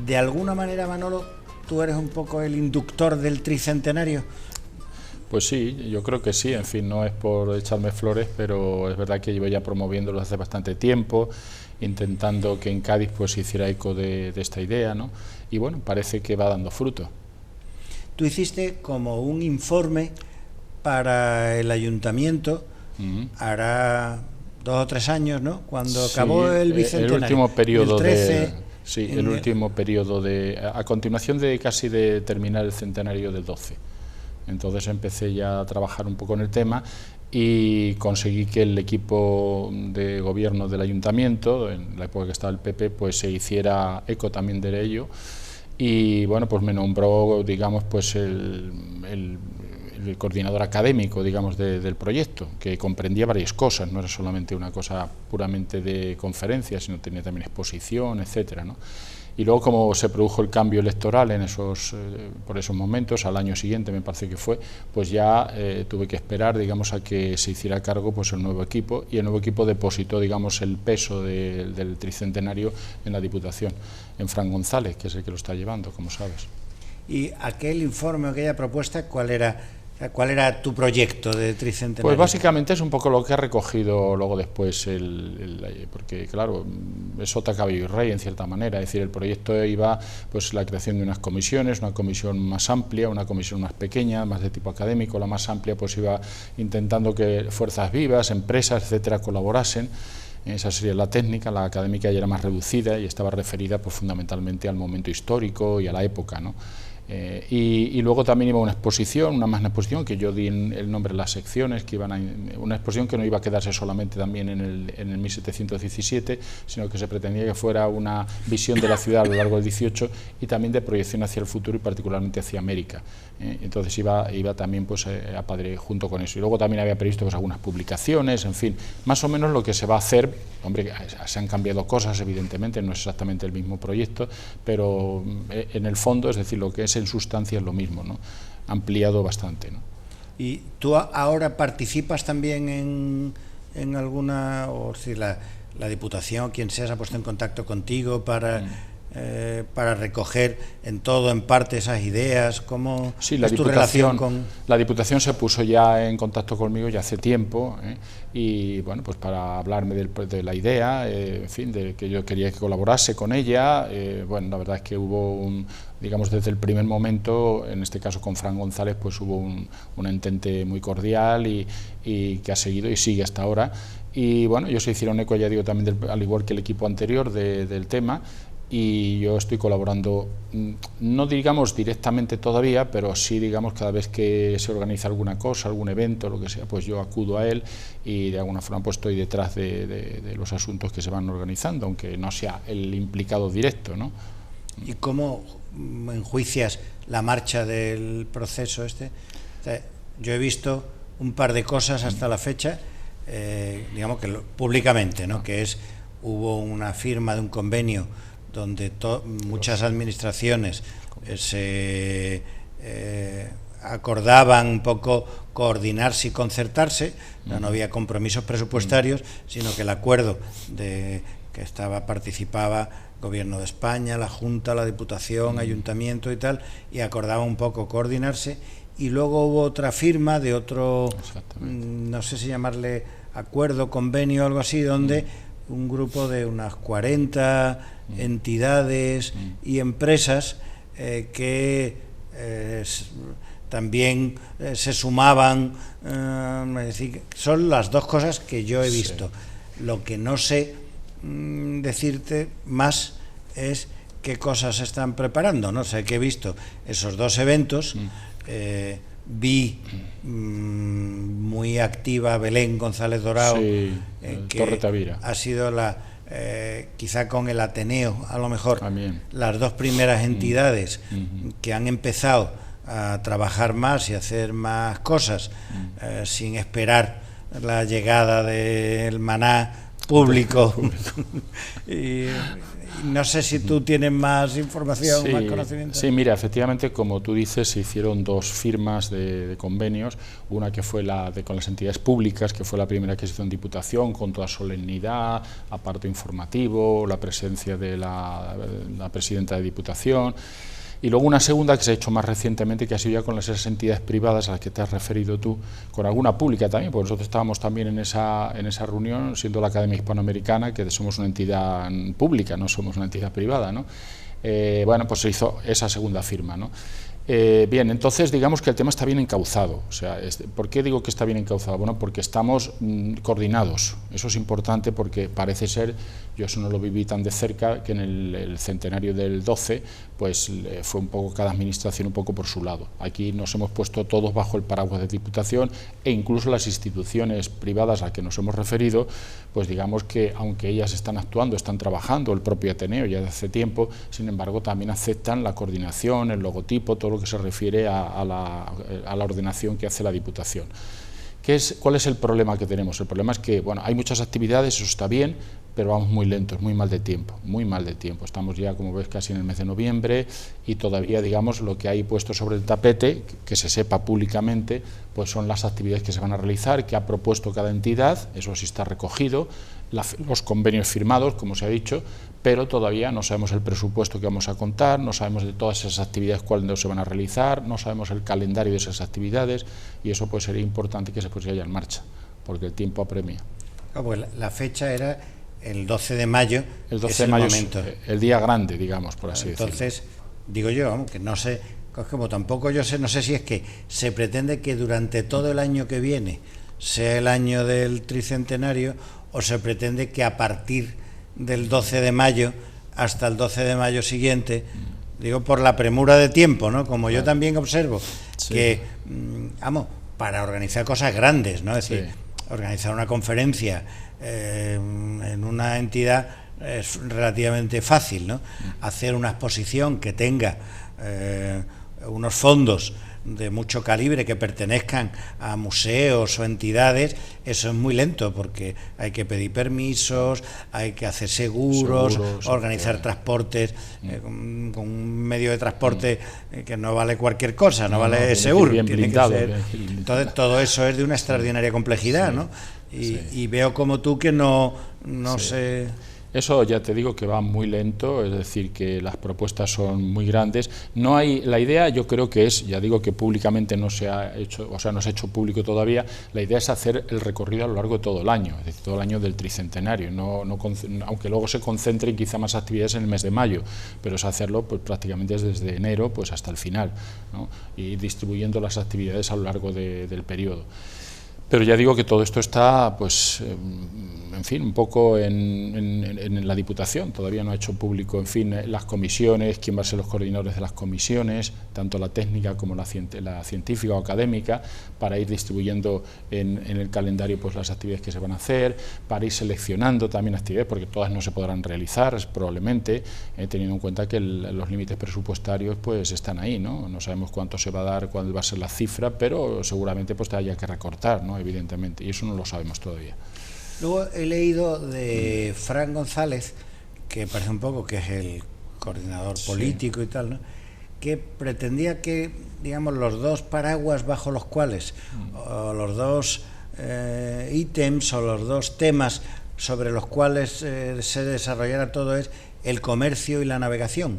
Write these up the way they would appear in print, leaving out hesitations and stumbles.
De alguna manera, Manolo, tú eres un poco el inductor del tricentenario. Pues sí, yo creo que sí, en fin, no es por echarme flores, pero es verdad que llevo ya promoviéndolo hace bastante tiempo, intentando que en Cádiz pues se hiciera eco de esta idea, ¿no? Y bueno, parece que va dando fruto. Tú hiciste como un informe para el ayuntamiento, hará 2 o 3 años, ¿no? Cuando acabó el bicentenario. El último periodo el 13, el último periodo a continuación de casi de terminar el centenario del 12. Entonces empecé ya a trabajar un poco en el tema y conseguí que el equipo de gobierno del ayuntamiento, en la época que estaba el PP, pues se hiciera eco también de ello, y bueno, pues me nombró, digamos, pues el coordinador académico, digamos, del proyecto, que comprendía varias cosas, no era solamente una cosa puramente de conferencias, sino tenía también exposición, etcétera, ¿no? Y luego, como se produjo el cambio electoral por esos momentos, al año siguiente me parece que fue, pues ya tuve que esperar, digamos, a que se hiciera cargo pues el nuevo equipo, y el nuevo equipo depositó, digamos, el peso del tricentenario en la Diputación, en Fran González, que es el que lo está llevando, como sabes. Y aquel informe, aquella propuesta, ¿cuál era tu proyecto de tricentenario? Pues básicamente es un poco lo que ha recogido luego después, porque claro, es sota, caballo y rey en cierta manera, es decir, el proyecto iba pues la creación de unas comisiones, una comisión más amplia, una comisión más pequeña, más de tipo académico, la más amplia pues iba intentando que fuerzas vivas, empresas, etcétera, colaborasen. Esa sería la técnica, la académica ya era más reducida y estaba referida pues fundamentalmente al momento histórico y a la época, ¿no? Y luego también iba una exposición, una exposición que yo di el nombre de las secciones, que una exposición que no iba a quedarse solamente también en el 1717, sino que se pretendía que fuera una visión de la ciudad a lo largo del XVIII y también de proyección hacia el futuro y particularmente hacia América. Entonces iba también pues junto con eso. Y luego también había previsto pues algunas publicaciones, en fin, más o menos lo que se va a hacer. Hombre, se han cambiado cosas, evidentemente, no es exactamente el mismo proyecto, pero en el fondo, es decir, lo que es en sustancia es lo mismo, ¿no? Ampliado bastante, ¿no? ¿Y tú ahora participas también en alguna, o si la Diputación, quien sea, se ha puesto en contacto contigo para recoger en todo, en parte, esas ideas? ¿Cómo es tu relación con...? La Diputación se puso ya en contacto conmigo ya hace tiempo, y bueno, pues para hablarme de la idea, en fin, de que yo quería que colaborase con ella. Bueno, la verdad es que hubo digamos, desde el primer momento, en este caso con Fran González, pues hubo un entente muy cordial y que ha seguido y sigue hasta ahora. Y bueno, ellos se hicieron eco, ya digo, también al igual que el equipo anterior del tema, y yo estoy colaborando, no digamos directamente todavía, pero sí, digamos, cada vez que se organiza alguna cosa, algún evento, lo que sea, pues yo acudo a él y de alguna forma pues estoy detrás de los asuntos que se van organizando, aunque no sea el implicado directo, ¿no? ¿Y cómo enjuicias la marcha del proceso este? O sea, yo he visto un par de cosas hasta la fecha, digamos que públicamente, ¿no? Que hubo una firma de un convenio donde muchas administraciones se acordaban un poco coordinarse y concertarse. No había compromisos presupuestarios, sino que el acuerdo que participaba Gobierno de España, la Junta, la Diputación, Ayuntamiento y tal, y acordaba un poco coordinarse. Y luego hubo otra firma de otro, no sé si llamarle acuerdo, convenio o algo así, donde un grupo de unas 40 entidades y empresas que también se sumaban, es decir, son las dos cosas que yo he visto. Lo que no sé decirte más es qué cosas se están preparando. No sé, que he visto esos dos eventos. Vi muy activa Belén González Dorao, que Torre Tavira ha sido quizá con el Ateneo, a lo mejor las dos primeras entidades que han empezado a trabajar más y a hacer más cosas, sin esperar la llegada del maná público. Y no sé si tú tienes más información, sí, más conocimiento. Sí, mira, efectivamente, como tú dices, se hicieron 2 firmas de convenios, una que fue con las entidades públicas, que fue la primera que se hizo en Diputación, con toda solemnidad, aparato informativo, la presencia de la presidenta de Diputación. Y luego una segunda que se ha hecho más recientemente, que ha sido ya con esas entidades privadas a las que te has referido tú, con alguna pública también, porque nosotros estábamos también en esa reunión, siendo la Academia Hispanoamericana, que somos una entidad pública, no somos una entidad privada, ¿no? Bueno, pues se hizo esa segunda firma, ¿no? Bien, entonces digamos que el tema está bien encauzado. O sea, ¿por qué digo que está bien encauzado? Bueno, porque estamos coordinados. Eso es importante porque parece ser, yo eso no lo viví tan de cerca, que en el centenario del 12, pues fue un poco cada administración un poco por su lado. Aquí nos hemos puesto todos bajo el paraguas de Diputación e incluso las instituciones privadas a las que nos hemos referido, pues digamos que aunque ellas están actuando, están trabajando, el propio Ateneo ya de hace tiempo, sin embargo también aceptan la coordinación, el logotipo, todo lo que se refiere a la ordenación que hace la Diputación. ¿Cuál es el problema que tenemos? El problema es que, bueno, hay muchas actividades, eso está bien, pero vamos muy lentos, muy mal de tiempo, muy mal de tiempo. Estamos ya, como ves, casi en el mes de noviembre y todavía, digamos, lo que hay puesto sobre el tapete, que se sepa públicamente, pues son las actividades que se van a realizar, que ha propuesto cada entidad, eso sí está recogido, los convenios firmados, como se ha dicho, pero todavía no sabemos el presupuesto que vamos a contar, no sabemos de todas esas actividades cuándo se van a realizar, no sabemos el calendario de esas actividades y eso pues sería importante que se pusiera ya en marcha, porque el tiempo apremia. Pues la fecha era el 12 de mayo, el 12 de mayo momento. Es el día grande, digamos, por así decirlo. Entonces, digo yo, aunque no sé, como tampoco yo sé, no sé si es que se pretende que durante todo el año que viene sea el año del tricentenario o se pretende que a partir del 12 de mayo hasta el 12 de mayo siguiente, digo por la premura de tiempo, ¿no? Como yo también observo que, vamos, para organizar cosas grandes, ¿no? Es decir, organizar una conferencia en una entidad es relativamente fácil, ¿no? Hacer una exposición que tenga unos fondos de mucho calibre que pertenezcan a museos o entidades, eso es muy lento porque hay que pedir permisos, hay que hacer seguros organizar transportes con un medio de transporte que no vale cualquier cosa, no vale seguro, tiene que ser. Entonces todo eso es de una extraordinaria complejidad, ¿no? Y veo como tú que no sé. Eso ya te digo que va muy lento, es decir, que las propuestas son muy grandes. No hay, la idea yo creo que es, ya digo que públicamente no se ha hecho, o sea, no se ha hecho público todavía, la idea es hacer el recorrido a lo largo de todo el año, es decir, todo el año del tricentenario, aunque luego se concentren quizá más actividades en el mes de mayo, pero es hacerlo pues prácticamente desde enero pues hasta el final, ¿no? Y distribuyendo las actividades a lo largo del periodo. Pero ya digo que todo esto está, pues, en fin, un poco en la Diputación. Todavía no ha hecho público, en fin, las comisiones, quién va a ser los coordinadores de las comisiones, tanto la técnica como la científica o académica, para ir distribuyendo en el calendario pues las actividades que se van a hacer, para ir seleccionando también actividades, porque todas no se podrán realizar, probablemente, teniendo en cuenta que los límites presupuestarios pues están ahí, ¿no? No sabemos cuánto se va a dar, cuál va a ser la cifra, pero seguramente pues haya que recortar, ¿no? Evidentemente, y eso no lo sabemos todavía. Luego he leído de Fran González, que parece un poco que es el coordinador político y tal, ¿no? Que pretendía que, digamos, los dos paraguas bajo los cuales, o los dos ítems o los dos temas sobre los cuales se desarrollara todo es el comercio y la navegación.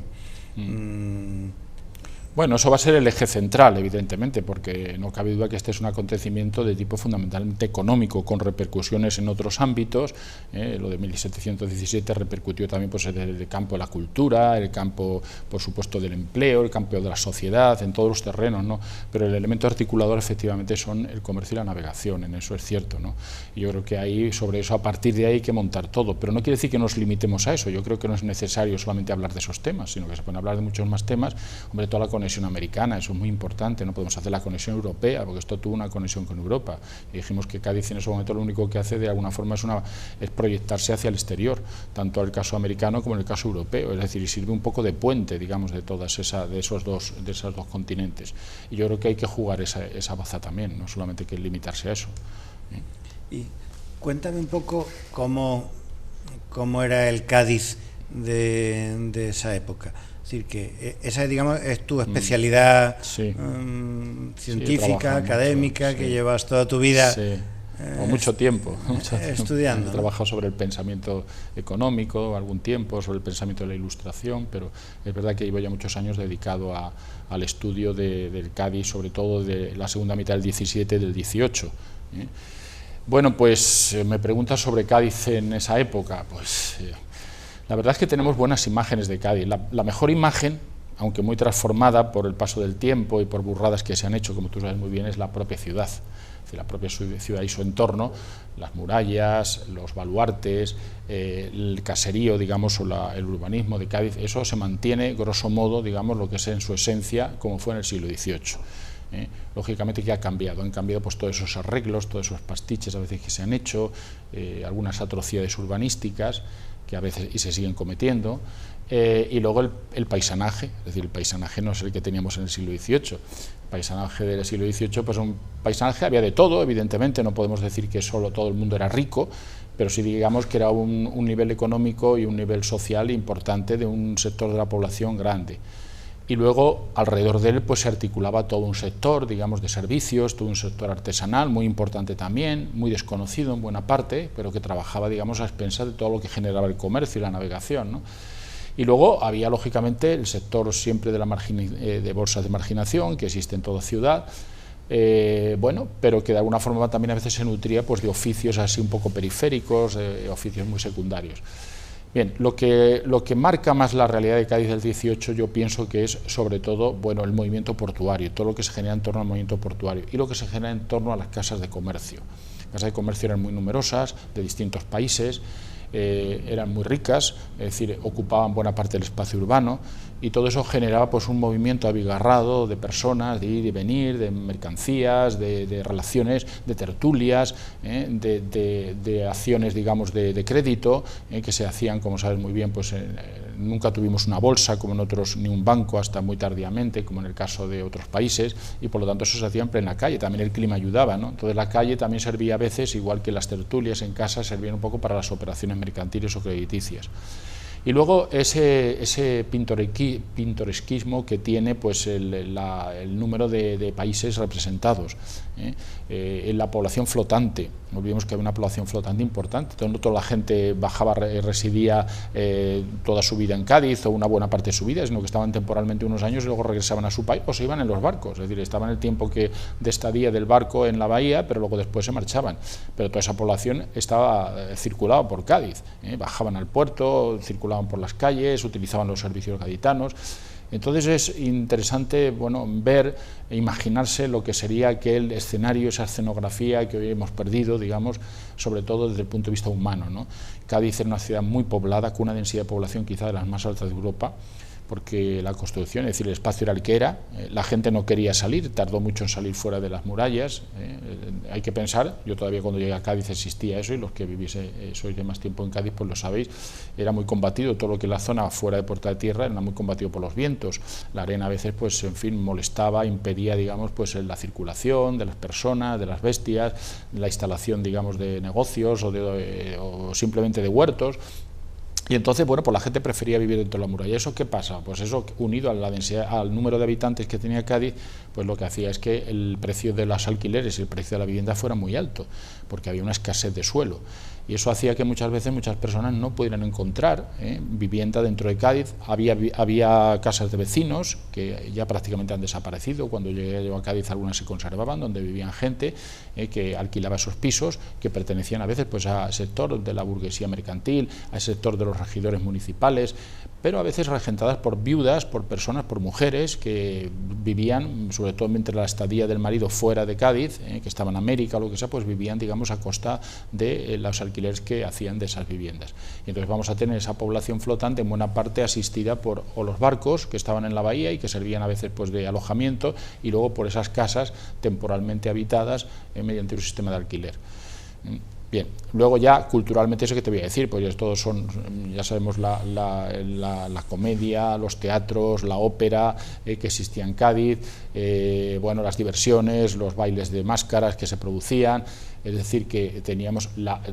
Bueno, eso va a ser el eje central, evidentemente, porque no cabe duda que este es un acontecimiento de tipo fundamentalmente económico, con repercusiones en otros ámbitos. Lo de 1717 repercutió también pues, en el campo de la cultura, el campo, por supuesto, del empleo, el campo de la sociedad, en todos los terrenos, ¿no? Pero el elemento articulador, efectivamente, son el comercio y la navegación, en eso es cierto, ¿no? Y yo creo que ahí, sobre eso, a partir de ahí hay que montar todo, pero no quiere decir que nos limitemos a eso. Yo creo que no es necesario solamente hablar de esos temas, sino que se pueden hablar de muchos más temas. Hombre, toda la conexión americana, eso es muy importante, no podemos hacer la conexión europea, porque esto tuvo una conexión con Europa, y dijimos que Cádiz en ese momento lo único que hace de alguna forma es proyectarse hacia el exterior, tanto en el caso americano como en el caso europeo, es decir, y sirve un poco de puente, digamos, de esos dos continentes, y yo creo que hay que jugar esa baza también, no solamente hay que limitarse a eso. Y cuéntame un poco cómo cómo era el Cádiz de esa época. Es decir, que esa, digamos, es tu especialidad científica, académica, que llevas toda tu vida mucho tiempo estudiando. He trabajado sobre el pensamiento económico algún tiempo, sobre el pensamiento de la Ilustración, pero es verdad que llevo ya muchos años dedicado al estudio del Cádiz, sobre todo de la segunda mitad del 17 y del 18. Bueno, pues me preguntas sobre Cádiz en esa época. Pues la verdad es que tenemos buenas imágenes de Cádiz. La mejor imagen, aunque muy transformada por el paso del tiempo y por burradas que se han hecho, como tú sabes muy bien, es la propia ciudad. Es decir, la propia ciudad y su entorno, las murallas, los baluartes, el caserío, digamos, o el urbanismo de Cádiz, eso se mantiene, grosso modo, digamos, lo que es en su esencia, como fue en el siglo XVIII. Lógicamente que han cambiado pues todos esos arreglos, todos esos pastiches a veces que se han hecho, algunas atrocidades urbanísticas que a veces y se siguen cometiendo, y luego el paisanaje, es decir, el paisanaje no es el que teníamos en el siglo XVIII. El paisanaje del siglo XVIII, pues un paisanaje, había de todo, evidentemente, no podemos decir que solo todo el mundo era rico, pero sí digamos que era un nivel económico y un nivel social importante de un sector de la población grande. Y luego, alrededor de él, pues se articulaba todo un sector, digamos, de servicios, todo un sector artesanal, muy importante también, muy desconocido en buena parte, pero que trabajaba, digamos, a expensas de todo lo que generaba el comercio y la navegación, ¿no? Y luego había, lógicamente, el sector siempre de bolsas de marginación, que existe en toda ciudad, bueno, pero que de alguna forma también a veces se nutría pues, de oficios así un poco periféricos, oficios muy secundarios. Bien, lo que marca más la realidad de Cádiz del 18, yo pienso que es sobre todo, bueno, el movimiento portuario, todo lo que se genera en torno al movimiento portuario y lo que se genera en torno a las casas de comercio. Las casas de comercio eran muy numerosas, de distintos países, eran muy ricas, es decir, ocupaban buena parte del espacio urbano, y todo eso generaba pues un movimiento abigarrado de personas, de ir y venir, de mercancías, de relaciones, de tertulias, de acciones, digamos, de crédito, que se hacían, como sabes muy bien, pues nunca tuvimos una bolsa como en otros, ni un banco hasta muy tardíamente, como en el caso de otros países, y por lo tanto eso se hacía en plena calle, también el clima ayudaba, ¿no? Entonces la calle también servía a veces, igual que las tertulias en casa, servían un poco para las operaciones mercantiles o crediticias. Y luego ese pintoresquismo que tiene pues el número de países representados, en la población flotante. No olvidemos que había una población flotante importante, no toda la gente residía toda su vida en Cádiz o una buena parte de su vida, sino que estaban temporalmente unos años y luego regresaban a su país o se iban en los barcos, es decir, estaban el tiempo de estadía del barco en la bahía, pero luego después se marchaban. Pero toda esa población circulaba por Cádiz, bajaban al puerto, circulaban por las calles, utilizaban los servicios gaditanos. Entonces es interesante, bueno, ver e imaginarse lo que sería aquel escenario, esa escenografía que hoy hemos perdido, digamos, sobre todo desde el punto de vista humano, ¿no? Cádiz era una ciudad muy poblada, con una densidad de población quizá de las más altas de Europa, porque la construcción, es decir, el espacio era el que era, la gente no quería salir, tardó mucho en salir fuera de las murallas, hay que pensar, yo todavía cuando llegué a Cádiz existía eso, y los que sois de más tiempo en Cádiz pues lo sabéis, era muy combatido, todo lo que es la zona fuera de Puerta de Tierra era muy combatido por los vientos, la arena a veces pues en fin molestaba, impedía digamos pues la circulación de las personas, de las bestias, la instalación digamos de negocios o simplemente de huertos. Y entonces, bueno, pues la gente prefería vivir dentro de la muralla. ¿Eso qué pasa? Pues eso, unido a la densidad, al número de habitantes que tenía Cádiz, pues lo que hacía es que el precio de los alquileres y el precio de la vivienda fuera muy alto, porque había una escasez de suelo. Y eso hacía que muchas veces muchas personas no pudieran encontrar vivienda dentro de Cádiz. Había casas de vecinos que ya prácticamente han desaparecido. Cuando llegué yo a Cádiz algunas se conservaban, donde vivían gente que alquilaba esos pisos, que pertenecían a veces pues al sector de la burguesía mercantil, al sector de los regidores municipales, pero a veces regentadas por viudas, por personas, por mujeres que vivían, sobre todo mientras la estadía del marido fuera de Cádiz, que estaba en América o lo que sea, pues vivían, digamos, a costa de los alquileres que hacían de esas viviendas. Y entonces vamos a tener esa población flotante en buena parte asistida por los barcos que estaban en la bahía y que servían a veces pues de alojamiento, y luego por esas casas temporalmente habitadas mediante un sistema de alquiler. Bien, luego ya culturalmente eso que te voy a decir, pues todos son, ya sabemos, la comedia, los teatros, la ópera que existía en Cádiz, bueno, las diversiones, los bailes de máscaras que se producían, es decir, que teníamos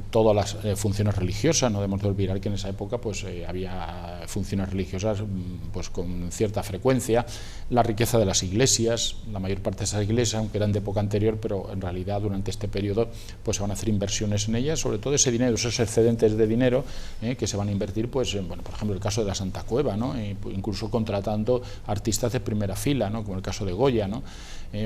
todas las funciones religiosas. No debemos de olvidar que en esa época pues había funciones religiosas pues con cierta frecuencia, la riqueza de las iglesias, la mayor parte de esas iglesias, aunque eran de época anterior, pero en realidad durante este periodo pues se van a hacer inversiones en ellas, sobre todo ese dinero, esos excedentes de dinero que se van a invertir, pues bueno, por ejemplo el caso de la Santa Cueva, ¿no? Incluso contratando artistas de primera fila, ¿no? Como el caso de Goya, ¿no?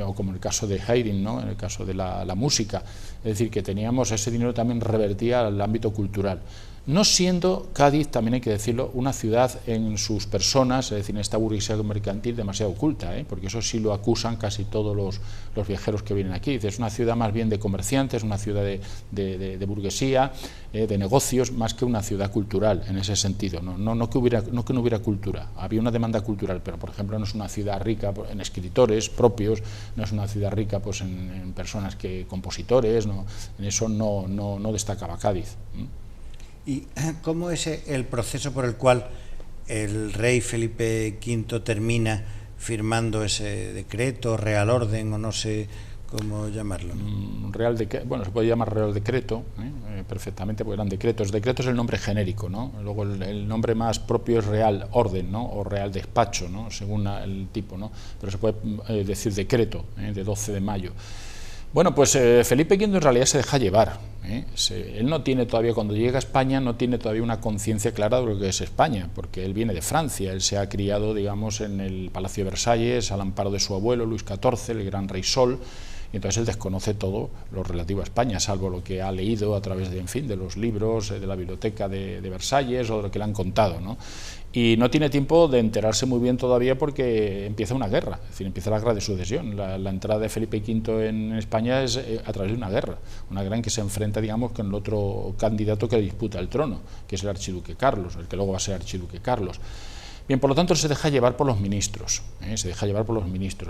O como el caso de Haydn, ¿no? En el caso de la música. Es decir, que teníamos ese dinero también revertía al ámbito cultural. No siendo Cádiz, también hay que decirlo, una ciudad en sus personas, es decir, en esta burguesía mercantil demasiado oculta, porque eso sí lo acusan casi todos los viajeros que vienen aquí. Es una ciudad más bien de comerciantes, una ciudad de burguesía, de negocios, más que una ciudad cultural en ese sentido. No que no hubiera cultura, había una demanda cultural, pero por ejemplo no es una ciudad rica en escritores propios, no es una ciudad rica pues en personas compositores, ¿no? En eso no destacaba Cádiz. ¿Y cómo es el proceso por el cual el rey Felipe V termina firmando ese decreto, real orden, o no sé cómo llamarlo, ¿no? Bueno, se puede llamar Real Decreto, perfectamente, porque eran decretos. Decreto es el nombre genérico, ¿no? Luego el nombre más propio es Real Orden, ¿no? O Real Despacho, ¿no? Según el tipo, ¿no? Pero se puede decir decreto, de 12 de mayo. Bueno, pues Felipe V en realidad se deja llevar. Él no tiene todavía, cuando llega a España, no tiene todavía una conciencia clara de lo que es España, porque él viene de Francia, él se ha criado, digamos, en el Palacio de Versalles, al amparo de su abuelo, Luis XIV, el gran rey Sol, y entonces él desconoce todo lo relativo a España, salvo lo que ha leído a través de, en fin, de los libros, de la biblioteca de Versalles, o de lo que le han contado, ¿no? Y no tiene tiempo de enterarse muy bien todavía porque empieza una guerra, es decir, empieza la guerra de sucesión. La entrada de Felipe V en España es a través de una guerra en que se enfrenta, digamos, con el otro candidato que le disputa el trono, que es el archiduque Carlos, el que luego va a ser archiduque Carlos. Bien, por lo tanto, se deja llevar por los ministros,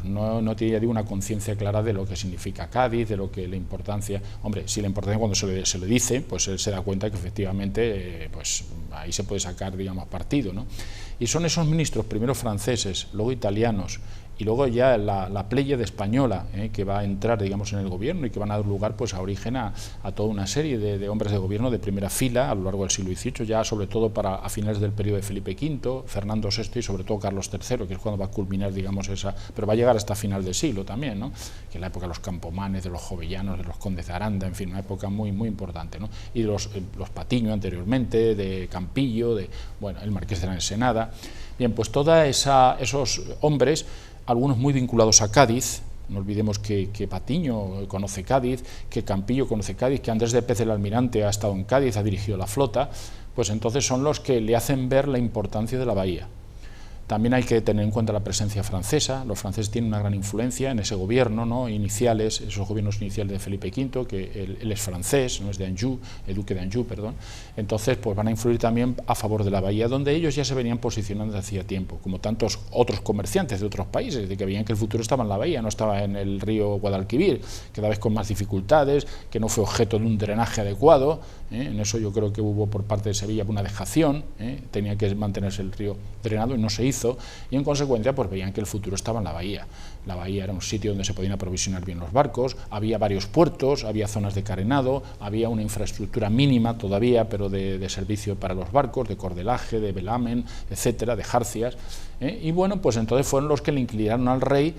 no tiene, ya digo, una conciencia clara de lo que significa Cádiz, de lo que la importancia, hombre, sí la importancia cuando se le dice, pues él se da cuenta que efectivamente, pues ahí se puede sacar, digamos, partido, ¿no? Y son esos ministros, primero franceses, luego italianos, y luego ya la pléyade española que va a entrar, digamos, en el gobierno y que van a dar lugar pues a origen a toda una serie de hombres de gobierno de primera fila a lo largo del siglo XVIII, ya sobre todo a finales del periodo de Felipe V, Fernando VI y sobre todo Carlos III, que es cuando va a culminar, digamos, pero va a llegar hasta final del siglo también, ¿no? Que es la época de los Campomanes, de los Jovellanos, de los Condes de Aranda, en fin, una época muy, muy importante, ¿no? Y de los Patiño anteriormente, de Campillo, bueno, el Marqués de la Ensenada. Bien, pues todos esos hombres, algunos muy vinculados a Cádiz, no olvidemos que Patiño conoce Cádiz, que Campillo conoce Cádiz, que Andrés de Pez el Almirante ha estado en Cádiz, ha dirigido la flota, pues entonces son los que le hacen ver la importancia de la bahía. También hay que tener en cuenta la presencia francesa. Los franceses tienen una gran influencia en ese gobierno, ¿no? Esos gobiernos iniciales de Felipe V, que él es francés, no es de Anjou, el duque de Anjou, perdón. Entonces, pues van a influir también a favor de la bahía, donde ellos ya se venían posicionando desde hacía tiempo, como tantos otros comerciantes de otros países, de que veían que el futuro estaba en la bahía, no estaba en el río Guadalquivir, cada vez con más dificultades, que no fue objeto de un drenaje adecuado. En eso yo creo que hubo por parte de Sevilla una dejación, tenía que mantenerse el río drenado y no se hizo, y en consecuencia pues veían que el futuro estaba en la bahía. La bahía era un sitio donde se podían aprovisionar bien los barcos, había varios puertos, había zonas de carenado, había una infraestructura mínima todavía, pero de servicio para los barcos, de cordelaje, de velamen, etcétera, de jarcias, y bueno, pues entonces fueron los que le inclinaron al rey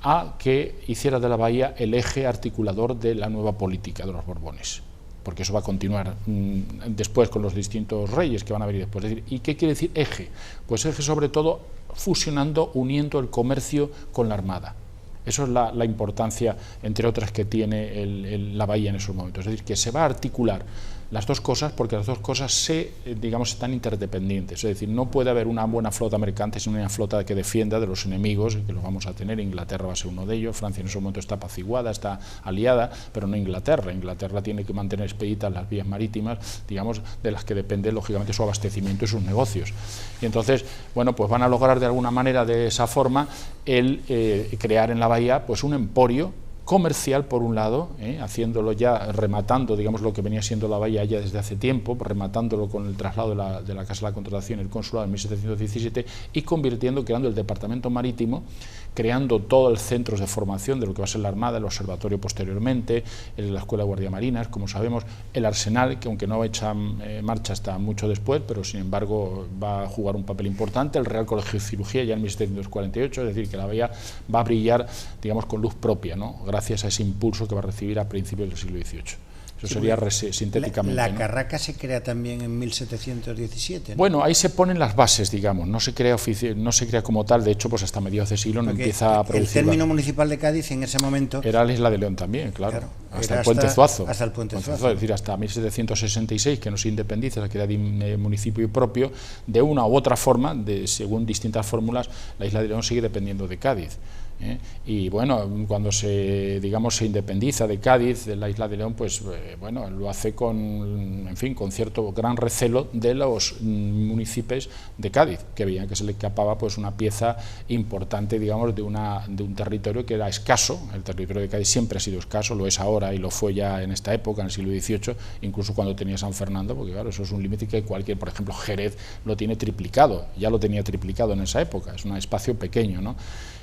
a que hiciera de la bahía el eje articulador de la nueva política de los Borbones, porque eso va a continuar después con los distintos reyes que van a venir después. Es decir, ¿y qué quiere decir eje? Pues eje sobre todo fusionando, uniendo el comercio con la armada. Eso es la importancia, entre otras, que tiene la bahía en esos momentos. Es decir, que se va a articular las dos cosas, porque las dos cosas están interdependientes. Es decir, no puede haber una buena flota mercante sin una flota que defienda de los enemigos, que los vamos a tener. Inglaterra va a ser uno de ellos. Francia en ese momento está apaciguada, está aliada, pero no Inglaterra. Inglaterra tiene que mantener expeditas las vías marítimas, digamos, de las que depende lógicamente su abastecimiento y sus negocios. Y entonces, bueno, pues van a lograr de alguna manera, de esa forma, crear en la bahía pues un emporio comercial por un lado, haciéndolo ya, rematando, digamos, lo que venía siendo la bahía ya desde hace tiempo, rematándolo con el traslado de la Casa de la Contratación, el consulado en 1717, y creando el departamento marítimo, creando todos los centros de formación de lo que va a ser la Armada, el observatorio posteriormente, la Escuela de Guardia Marinas, como sabemos, el Arsenal, que aunque no echa en marcha hasta mucho después, pero sin embargo va a jugar un papel importante, el Real Colegio de Cirugía ya en 1748, es decir, que la bahía va a brillar, digamos, con luz propia, ¿no?, gracias a ese impulso que va a recibir a principios del siglo XVIII. Eso sería sintéticamente. La Carraca se crea también en 1717, ¿no? Bueno, ahí se ponen las bases, digamos, no se crea como tal, de hecho, pues hasta mediados de siglo no empieza a producir. El término municipal de Cádiz en ese momento era la Isla de León también, claro, hasta el Puente Zuazo. Hasta el Puente Zuazo. Es decir, hasta 1766, que no se independiza, se crea de municipio propio, de una u otra forma, según distintas fórmulas, la Isla de León sigue dependiendo de Cádiz. Y bueno, cuando se independiza de Cádiz, de la Isla de León, pues bueno, lo hace con cierto gran recelo de los municipios de Cádiz, que veían que se le escapaba pues una pieza importante, digamos, de un territorio que era escaso. El territorio de Cádiz siempre ha sido escaso, lo es ahora y lo fue ya en esta época, en el siglo XVIII, incluso cuando tenía San Fernando, porque claro, eso es un límite que cualquier, por ejemplo, Jerez lo tiene triplicado, ya lo tenía triplicado en esa época, es un espacio pequeño, ¿no?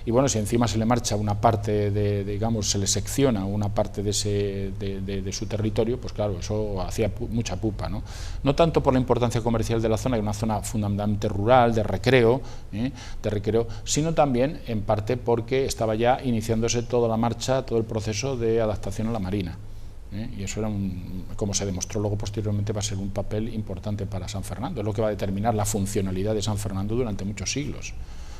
Y bueno, si encima se le marcha una parte se le secciona una parte de su territorio, pues claro, eso hacía mucha pupa, ¿no? No tanto por la importancia comercial de la zona, que es una zona fundamentalmente rural, de recreo, sino también en parte porque estaba ya iniciándose toda la marcha, todo el proceso de adaptación a la marina. Y eso era, como se demostró luego posteriormente, va a ser un papel importante para San Fernando, es lo que va a determinar la funcionalidad de San Fernando durante muchos siglos.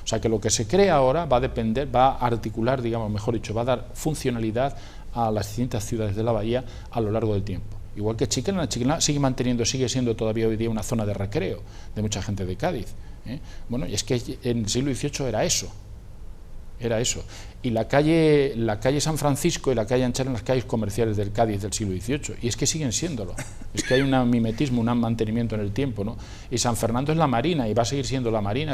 O sea que lo que se crea ahora va a articular, digamos, mejor dicho, va a dar funcionalidad a las distintas ciudades de la bahía a lo largo del tiempo. Igual que Chiquelana sigue siendo todavía hoy día una zona de recreo de mucha gente de Cádiz. Bueno, y es que en el siglo XVIII era eso. Y la calle San Francisco y la calle Ancha eran las calles comerciales del Cádiz del siglo XVIII, y es que siguen siéndolo, es que hay un mimetismo, un mantenimiento en el tiempo, ¿no? Y San Fernando es la marina, y va a seguir siendo la marina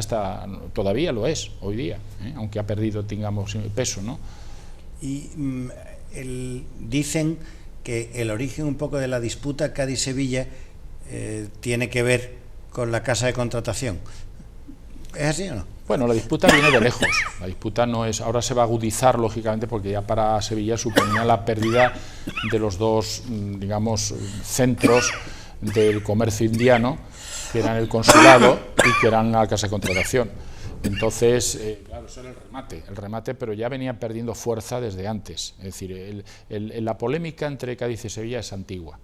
todavía lo es, hoy día, aunque ha perdido, digamos, peso, ¿no? Y dicen que el origen un poco de la disputa Cádiz-Sevilla tiene que ver con la Casa de Contratación. ¿Es así o no? Bueno, la disputa viene de lejos, la disputa no es, ahora se va a agudizar lógicamente porque ya para Sevilla suponía la pérdida de los dos, digamos, centros del comercio indiano, que eran el consulado y que eran la Casa de Contratación. Entonces, claro, eso era el remate, pero ya venía perdiendo fuerza desde antes. Es decir, la polémica entre Cádiz y Sevilla es antigua,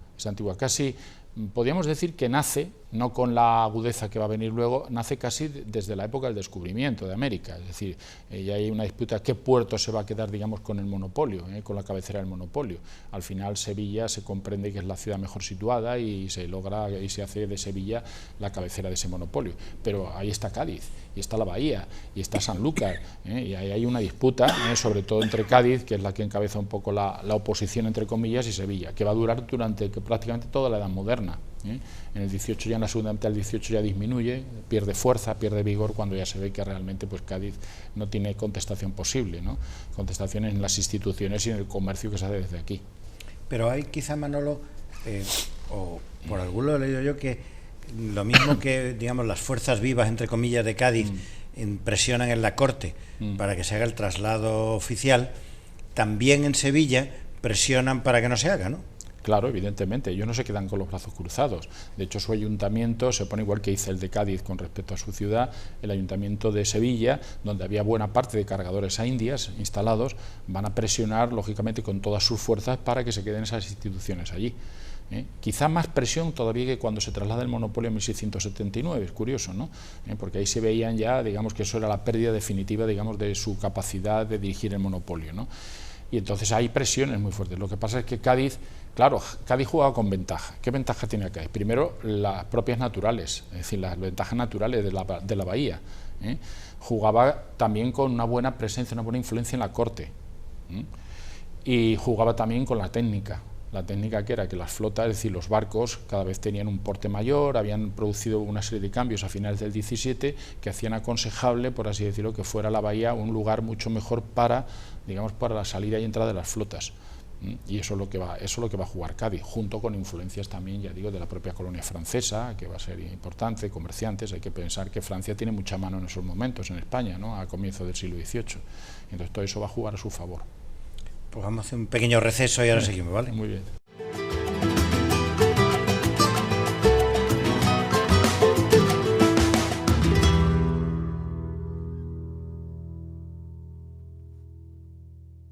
casi podríamos decir que nace, no con la agudeza que va a venir luego, nace casi desde la época del descubrimiento de América, es decir, ya hay una disputa qué puerto se va a quedar, digamos, con el monopolio, con la cabecera del monopolio. Al final Sevilla se comprende que es la ciudad mejor situada y se logra y se hace de Sevilla la cabecera de ese monopolio, pero ahí está Cádiz, y está la Bahía, y está Sanlúcar, y ahí hay una disputa, sobre todo entre Cádiz, que es la que encabeza un poco la oposición, entre comillas, y Sevilla, que va a durar durante prácticamente toda la Edad Moderna. En el 18 ya, en la segunda mitad del 18 ya disminuye, pierde fuerza, pierde vigor, cuando ya se ve que realmente pues Cádiz no tiene contestación posible, ¿no? Contestación en las instituciones y en el comercio que se hace desde aquí. Pero hay quizá, Manolo, o por algún lado he leído yo, que lo mismo que, digamos, las fuerzas vivas, entre comillas, de Cádiz presionan en la corte para que se haga el traslado oficial, también en Sevilla presionan para que no se haga, ¿no? Claro, evidentemente, ellos no se quedan con los brazos cruzados. De hecho, su ayuntamiento se pone igual que hizo el de Cádiz con respecto a su ciudad, el ayuntamiento de Sevilla, donde había buena parte de cargadores a indias instalados, van a presionar, lógicamente, con todas sus fuerzas para que se queden esas instituciones allí. Quizá más presión todavía que cuando se traslada el monopolio en 1679, es curioso, ¿no? Porque ahí se veían ya, digamos, que eso era la pérdida definitiva, digamos, de su capacidad de dirigir el monopolio, ¿no? Y entonces hay presiones muy fuertes. Lo que pasa es que Cádiz, claro, Cádiz jugaba con ventaja. ¿Qué ventaja tenía Cádiz? Primero, las propias naturales, es decir, las ventajas naturales de la bahía. Jugaba también con una buena presencia, una buena influencia en la corte. Y jugaba también con la técnica La técnica que era que las flotas, es decir, los barcos cada vez tenían un porte mayor, habían producido una serie de cambios a finales del 17 que hacían aconsejable, por así decirlo, que fuera la bahía un lugar mucho mejor para, digamos, para la salida y entrada de las flotas. Y eso es lo que va a jugar Cádiz, junto con influencias también, ya digo, de la propia colonia francesa, que va a ser importante, comerciantes. Hay que pensar que Francia tiene mucha mano en esos momentos en España, ¿no?, a comienzos del siglo XVIII. Entonces todo eso va a jugar a su favor. Pues vamos a hacer un pequeño receso y ahora seguimos, ¿vale? Muy bien.